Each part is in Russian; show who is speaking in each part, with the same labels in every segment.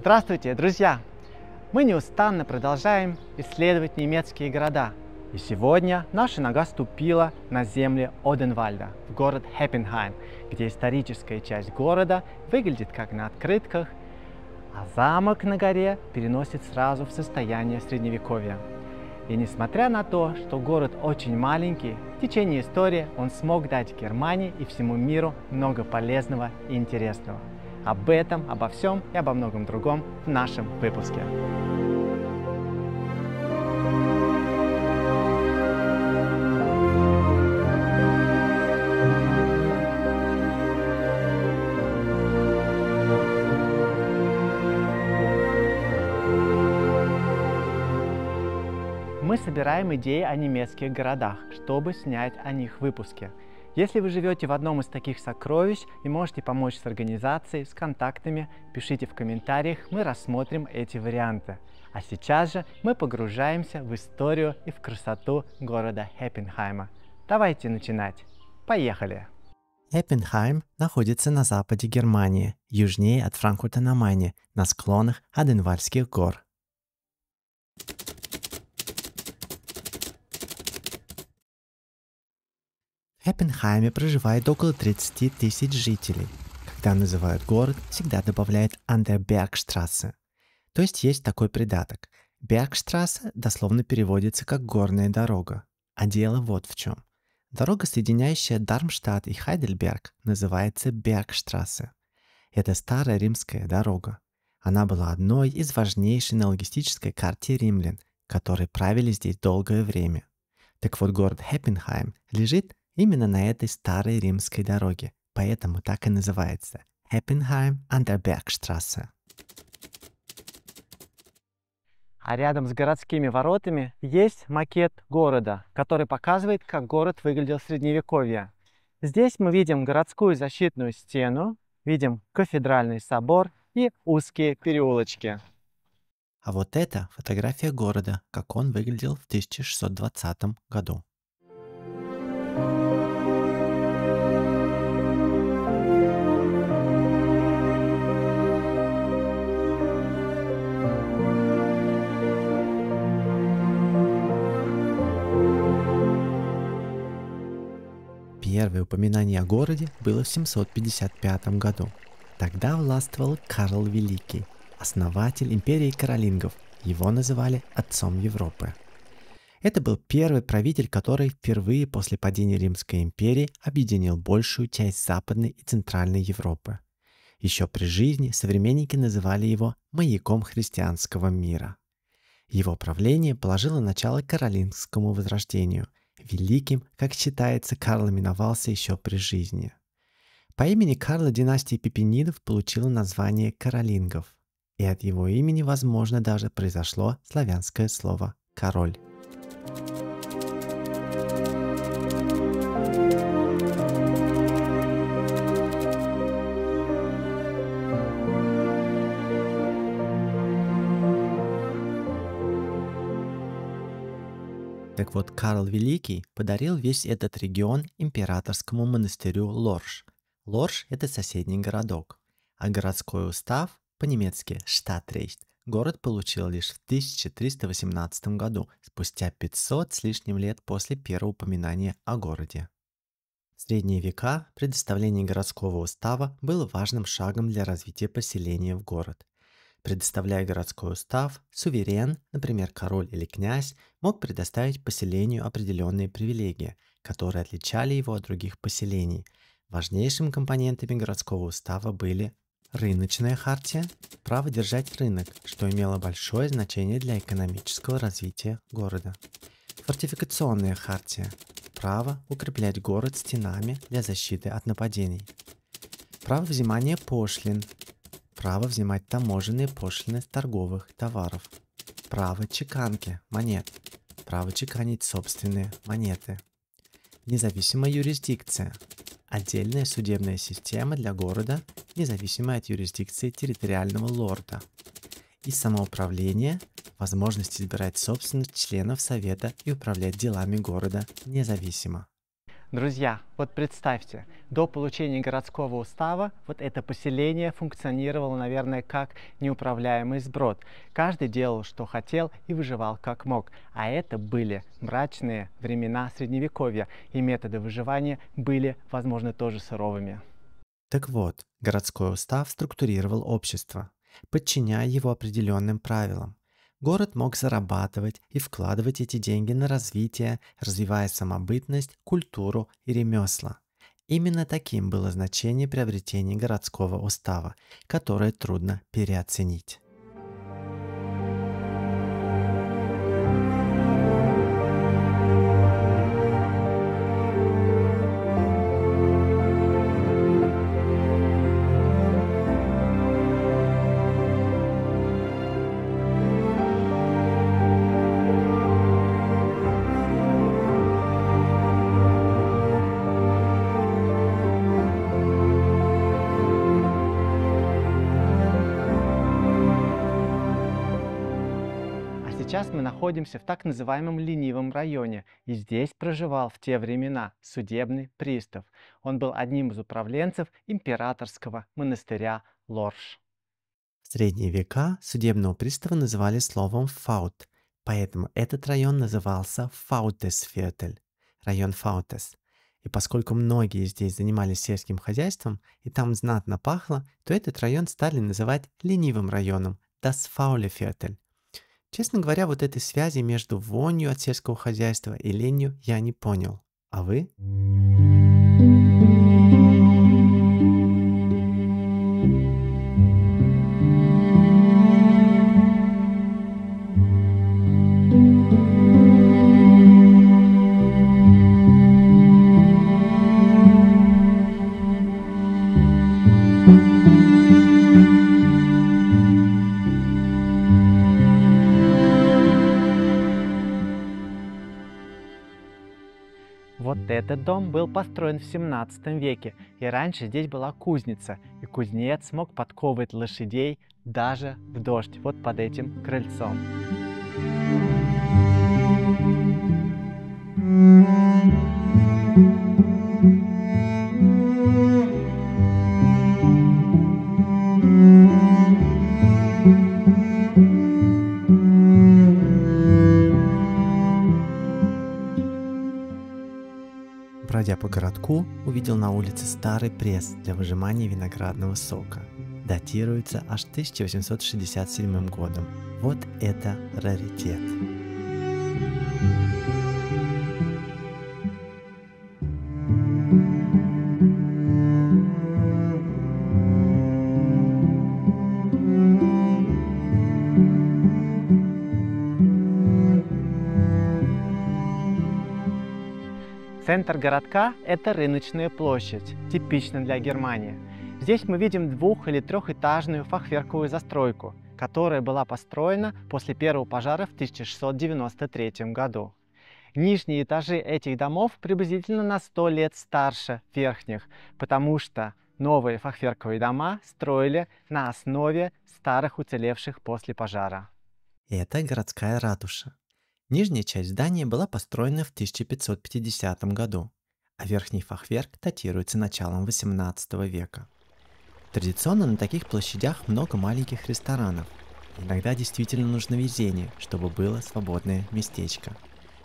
Speaker 1: Здравствуйте, друзья! Мы неустанно продолжаем исследовать немецкие города. И сегодня наша нога ступила на земли Оденвальда, в город Хеппенхайм, где историческая часть города выглядит как на открытках, а замок на горе переносит сразу в состояние средневековья. И несмотря на то, что город очень маленький, в течение истории он смог дать Германии и всему миру много полезного и интересного. Об этом, обо всем и обо многом другом в нашем выпуске. Мы собираем идеи о немецких городах, чтобы снять о них выпуски. Если вы живете в одном из таких сокровищ и можете помочь с организацией, с контактами, пишите в комментариях, мы рассмотрим эти варианты. А сейчас же мы погружаемся в историю и в красоту города Хеппенхайма. Давайте начинать. Поехали!
Speaker 2: Хеппенхайм находится на западе Германии, южнее от Франкфурта на Майне, на склонах Оденвальдских гор. В Хеппенхайме проживает около 30 тысяч жителей. Когда называют город, всегда добавляют «an der Bergstraße». То есть такой придаток. Bergstraße дословно переводится как «горная дорога». А дело вот в чем. Дорога, соединяющая Дармштадт и Хайдельберг, называется Bergstraße. Это старая римская дорога. Она была одной из важнейших на логистической карте римлян, которые правили здесь долгое время. Так вот, город Хеппенхайм лежит именно на этой старой римской дороге, поэтому так и называется Heppenheim an der Bergstraße.
Speaker 1: А рядом с городскими воротами есть макет города, который показывает, как город выглядел в Средневековье. Здесь мы видим городскую защитную стену, видим кафедральный собор и узкие переулочки.
Speaker 2: А вот это фотография города, как он выглядел в 1620 году. Первое упоминание о городе было в 755 году. Тогда властвовал Карл Великий, основатель империи каролингов. Его называли «Отцом Европы». Это был первый правитель, который впервые после падения Римской империи объединил большую часть Западной и Центральной Европы. Еще при жизни современники называли его «маяком христианского мира». Его правление положило начало каролингскому возрождению. Великим, как считается, Карл именовался еще при жизни. По имени Карла династия Пипинидов получила название каролингов. И от его имени, возможно, даже произошло славянское слово «король». Так вот, Карл Великий подарил весь этот регион императорскому монастырю Лорш. Лорш – это соседний городок. А городской устав, по-немецки Stadtrecht, город получил лишь в 1318 году, спустя 500 с лишним лет после первого упоминания о городе. В средние века предоставление городского устава было важным шагом для развития поселения в город. Предоставляя городской устав, суверен, например, король или князь, мог предоставить поселению определенные привилегии, которые отличали его от других поселений. Важнейшими компонентами городского устава были рыночная хартия, право держать рынок, что имело большое значение для экономического развития города. Фортификационная хартия, право укреплять город стенами для защиты от нападений. Право взимания пошлин, право взимать таможенные пошлины с торговых товаров. Право чеканки монет. Право чеканить собственные монеты. Независимая юрисдикция. Отдельная судебная система для города, независимая от юрисдикции территориального лорда. И самоуправление, возможность избирать собственных членов совета и управлять делами города независимо.
Speaker 1: Друзья, вот представьте, до получения городского устава вот это поселение функционировало, наверное, как неуправляемый сброд. Каждый делал, что хотел, и выживал как мог. А это были мрачные времена Средневековья, и методы выживания были, возможно, тоже суровыми.
Speaker 2: Так вот, городской устав структурировал общество, подчиняя его определенным правилам. Город мог зарабатывать и вкладывать эти деньги на развитие, развивая самобытность, культуру и ремесла. Именно таким было значение приобретения городского устава, которое трудно переоценить.
Speaker 1: Сейчас мы находимся в так называемом ленивом районе, и здесь проживал в те времена судебный пристав. Он был одним из управленцев императорского монастыря Лорш.
Speaker 2: В средние века судебного пристава называли словом «фаут», поэтому этот район назывался Фаутесвертель, район Фаутес. И поскольку многие здесь занимались сельским хозяйством и там знатно пахло, то этот район стали называть ленивым районом Das Fauleviertel. Честно говоря, вот этой связи между вонью от сельского хозяйства и ленью я не понял. А вы?
Speaker 1: Вот этот дом был построен в 17 веке, и раньше здесь была кузница, и кузнец мог подковывать лошадей даже в дождь, вот под этим крыльцом.
Speaker 2: Бродя по городку, увидел на улице старый пресс для выжимания виноградного сока. Датируется аж 1867 годом. Вот это раритет.
Speaker 1: Центр городка – это рыночная площадь, типично для Германии. Здесь мы видим двух- или трехэтажную фахверковую застройку, которая была построена после первого пожара в 1693 году. Нижние этажи этих домов приблизительно на 100 лет старше верхних, потому что новые фахверковые дома строили на основе старых уцелевших после пожара.
Speaker 2: Это городская ратуша. Нижняя часть здания была построена в 1550 году, а верхний фахверк датируется началом 18 века. Традиционно на таких площадях много маленьких ресторанов. Иногда действительно нужно везение, чтобы было свободное местечко,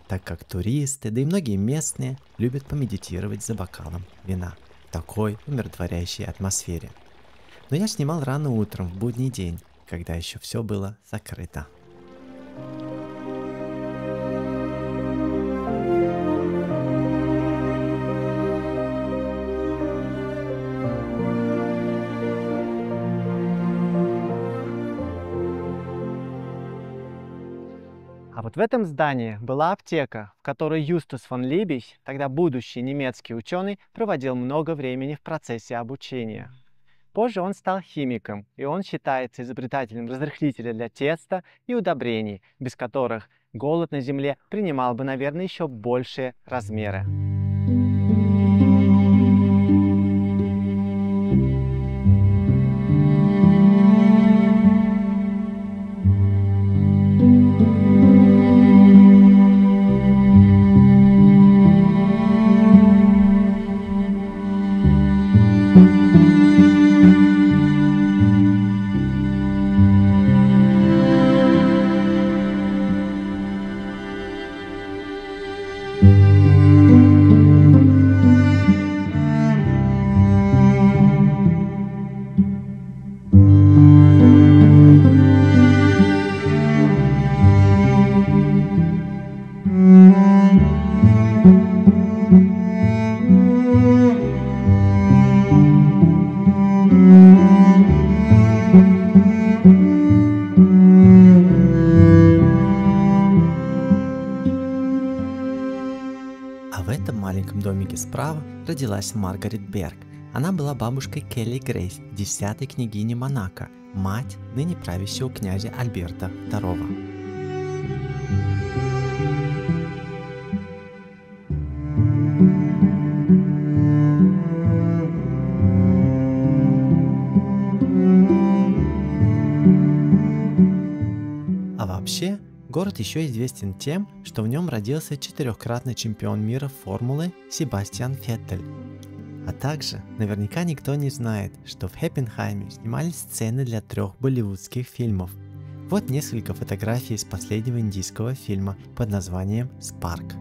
Speaker 2: так как туристы, да и многие местные любят помедитировать за бокалом вина в такой умиротворяющей атмосфере. Но я снимал рано утром в будний день, когда еще все было закрыто.
Speaker 1: А вот в этом здании была аптека, в которой Юстус фон Либих, тогда будущий немецкий ученый, проводил много времени в процессе обучения. Позже он стал химиком, и он считается изобретателем разрыхлителя для теста и удобрений, без которых голод на Земле принимал бы, наверное, еще большие размеры.
Speaker 2: справа родилась Маргарет Берг. Она была бабушкой Келли Грейс, 10-й княгини Монако, мать ныне правящего князя Альберта II. А вообще, город еще известен тем, что в нем родился 4-кратный чемпион мира формулы Себастьян Феттель. А также, наверняка никто не знает, что в Хеппенхайме снимались сцены для 3 болливудских фильмов. Вот несколько фотографий из последнего индийского фильма под названием «Спарк».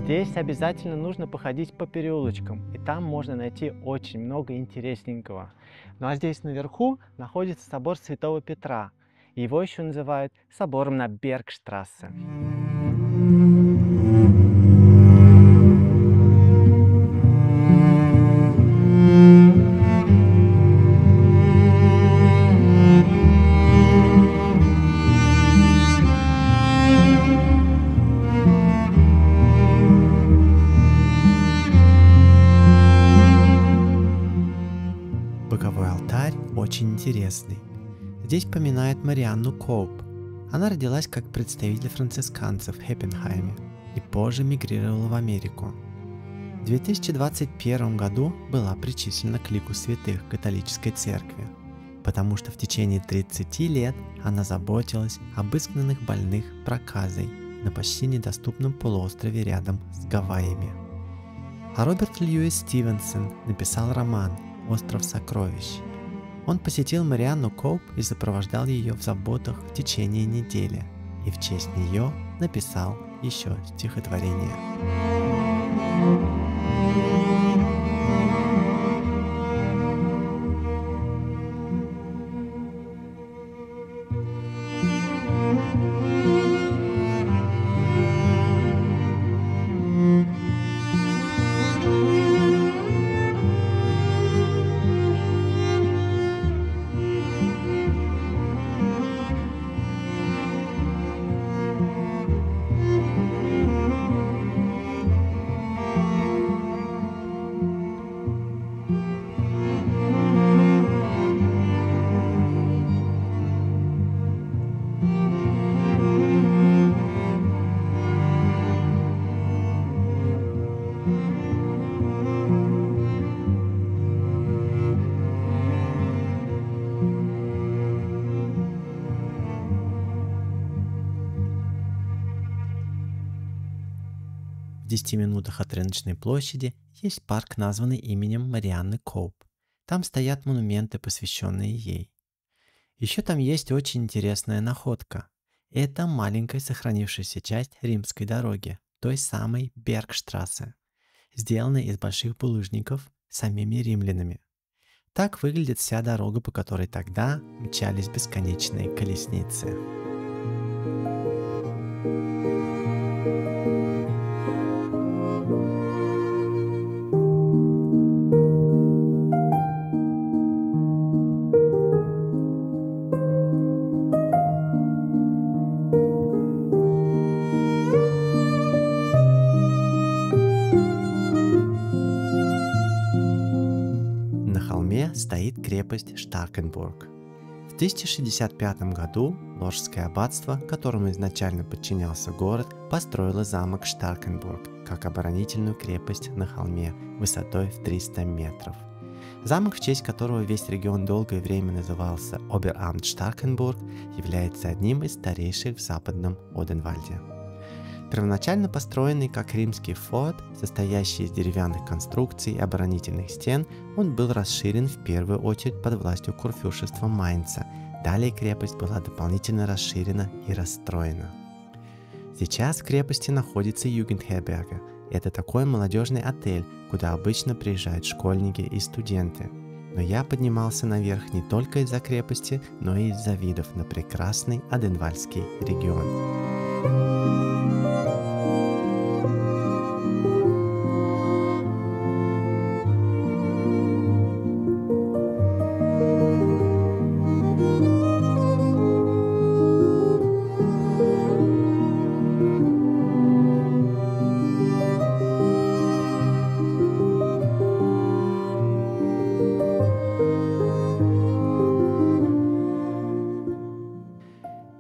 Speaker 1: Здесь обязательно нужно походить по переулочкам, и там можно найти очень много интересненького. Ну а здесь наверху находится собор Святого Петра. Его еще называют собором на Бергштрассе.
Speaker 2: Боковой алтарь очень интересный. Здесь поминают Марианну Коуп. Она родилась как представитель францисканцев в Хеппенхайме и позже мигрировала в Америку. В 2021 году была причислена к лику святых католической церкви, потому что в течение 30 лет она заботилась об изгнанных больных проказой на почти недоступном полуострове рядом с Гавайями. А Роберт Льюис Стивенсон написал роман «Остров сокровищ». Он посетил Марианну Коуп и сопровождал ее в заботах в течение недели, и в честь нее написал еще стихотворение. В 10 минутах от рыночной площади есть парк, названный именем Марианны Коуп. Там стоят монументы, посвященные ей. Еще там есть очень интересная находка. Это маленькая сохранившаяся часть римской дороги, той самой Бергштрассе, сделанная из больших булыжников самими римлянами. Так выглядит вся дорога, по которой тогда мчались бесконечные колесницы. На холме стоит крепость Штаркенбург. В 1065 году Ложское аббатство, которому изначально подчинялся город, построило замок Штаркенбург как оборонительную крепость на холме высотой в 300 метров. Замок, в честь которого весь регион долгое время назывался Оберамт Штаркенбург, является одним из старейших в западном Оденвальде. Первоначально построенный как римский форт, состоящий из деревянных конструкций и оборонительных стен, он был расширен в первую очередь под властью курфюршества Майнца. Далее крепость была дополнительно расширена и расстроена. Сейчас в крепости находится Югендherberge. Это такой молодежный отель, куда обычно приезжают школьники и студенты. Но я поднимался наверх не только из-за крепости, но и из-за видов на прекрасный Оденвальдский регион.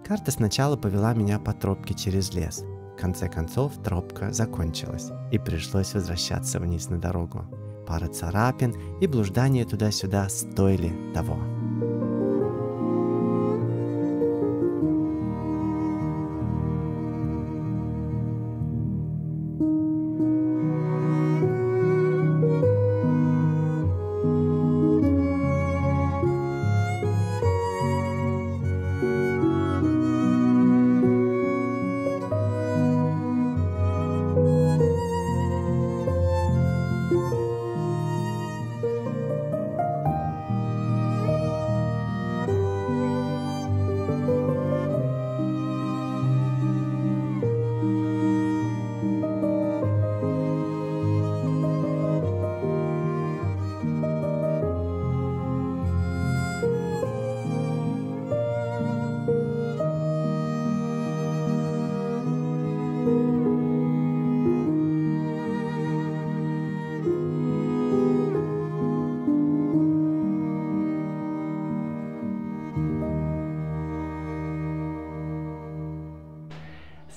Speaker 2: Карта сначала повела меня по тропке через лес. В конце концов тропка закончилась, и пришлось возвращаться вниз на дорогу. Пара царапин и блуждание туда-сюда стоили того.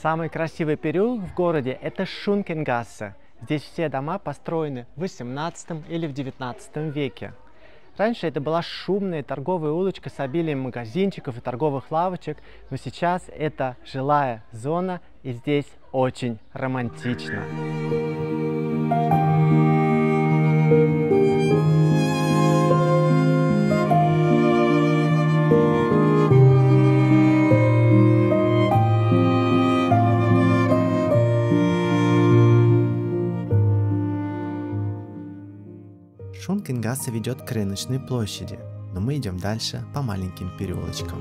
Speaker 1: Самый красивый переулок в городе – это Шункенгассе. Здесь все дома построены в 18 или в 19 веке. Раньше это была шумная торговая улочка с обилием магазинчиков и торговых лавочек, но сейчас это жилая зона, и здесь очень романтично.
Speaker 2: Шункенгассе ведет к рыночной площади, но мы идем дальше по маленьким переулочкам.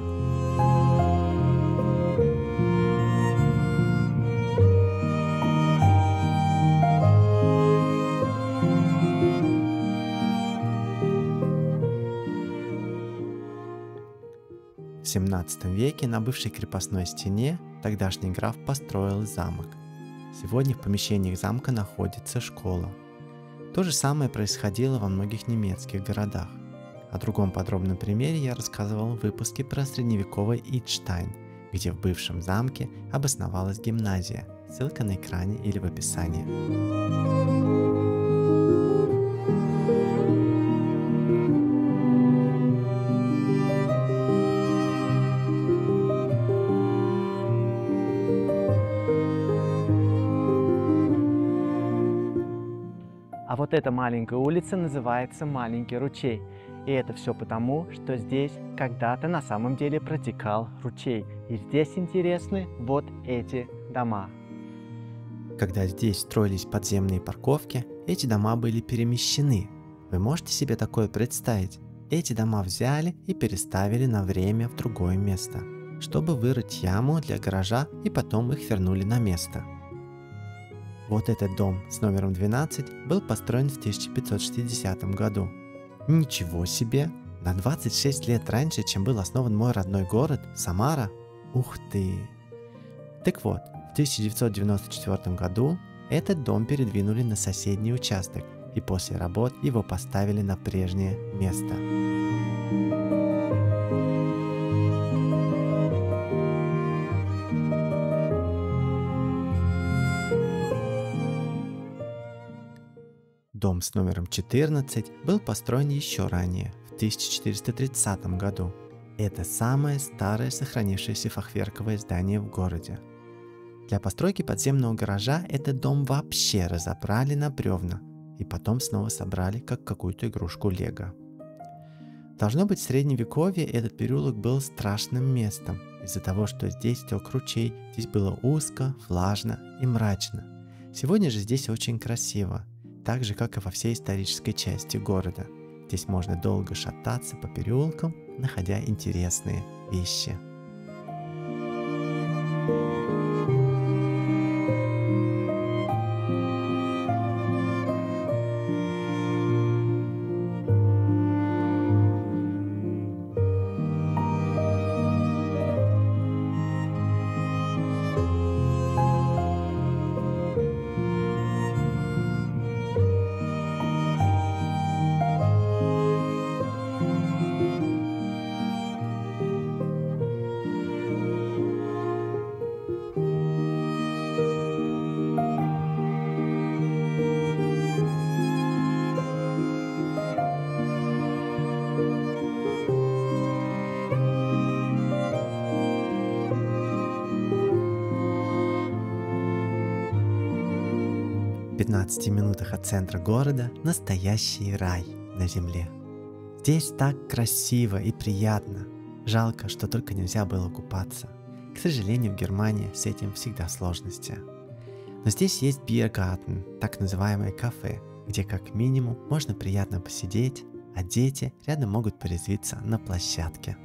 Speaker 2: В 17 веке на бывшей крепостной стене тогдашний граф построил замок. Сегодня в помещениях замка находится школа. То же самое происходило во многих немецких городах. О другом подробном примере я рассказывал в выпуске про средневековый Идштайн, где в бывшем замке обосновалась гимназия. Ссылка на экране или в описании.
Speaker 1: А вот эта маленькая улица называется Маленький ручей. И это все потому, что здесь когда-то на самом деле протекал ручей. И здесь интересны вот эти дома.
Speaker 2: Когда здесь строились подземные парковки, эти дома были перемещены. Вы можете себе такое представить? Эти дома взяли и переставили на время в другое место, чтобы вырыть яму для гаража, и потом их вернули на место. Вот этот дом с номером 12 был построен в 1560 году. Ничего себе! На 26 лет раньше, чем был основан мой родной город, Самара. Ух ты! Так вот, в 1994 году этот дом передвинули на соседний участок, и после работ его поставили на прежнее место. Дом с номером 14 был построен еще ранее, в 1430 году. Это самое старое сохранившееся фахверковое здание в городе. Для постройки подземного гаража этот дом вообще разобрали на бревна и потом снова собрали, как какую-то игрушку Лего. Должно быть, в средневековье этот переулок был страшным местом из-за того, что здесь тек ручей, здесь было узко, влажно и мрачно. Сегодня же здесь очень красиво, так же, как и во всей исторической части города. Здесь можно долго шататься по переулкам, находя интересные вещи. 15 минутах от центра города настоящий рай на земле. Здесь так красиво и приятно. Жалко, что только нельзя было купаться. К сожалению, в Германии с этим всегда сложности. Но здесь есть Biergarten, так называемое кафе, где как минимум можно приятно посидеть, а дети рядом могут порезвиться на площадке.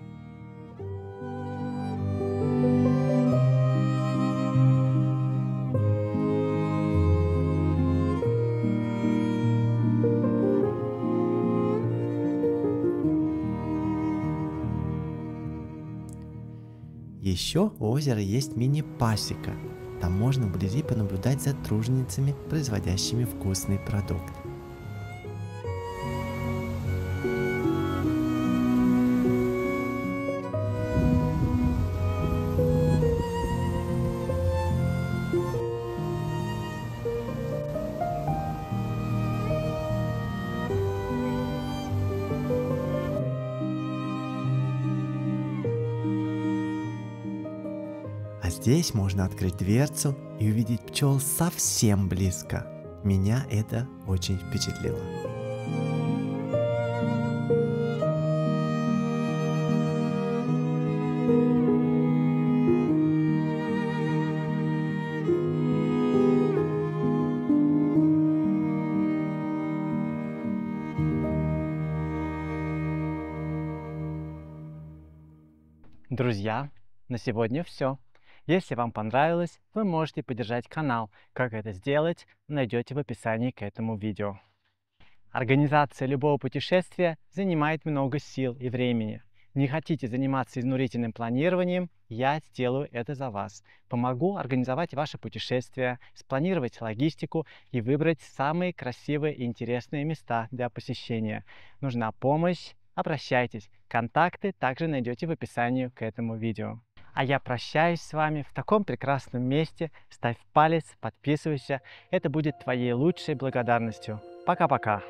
Speaker 2: Еще у озера есть мини-пасека. Там можно вблизи понаблюдать за труженицами, производящими вкусный продукт. А здесь можно открыть дверцу и увидеть пчел совсем близко. Меня это очень впечатлило.
Speaker 1: Друзья, на сегодня все. Если вам понравилось, вы можете поддержать канал. Как это сделать, найдете в описании к этому видео. Организация любого путешествия занимает много сил и времени. Не хотите заниматься изнурительным планированием? Я сделаю это за вас. Помогу организовать ваше путешествие, спланировать логистику и выбрать самые красивые и интересные места для посещения. Нужна помощь? Обращайтесь. Контакты также найдете в описании к этому видео. А я прощаюсь с вами в таком прекрасном месте. Ставь палец, подписывайся. Это будет твоей лучшей благодарностью. Пока-пока.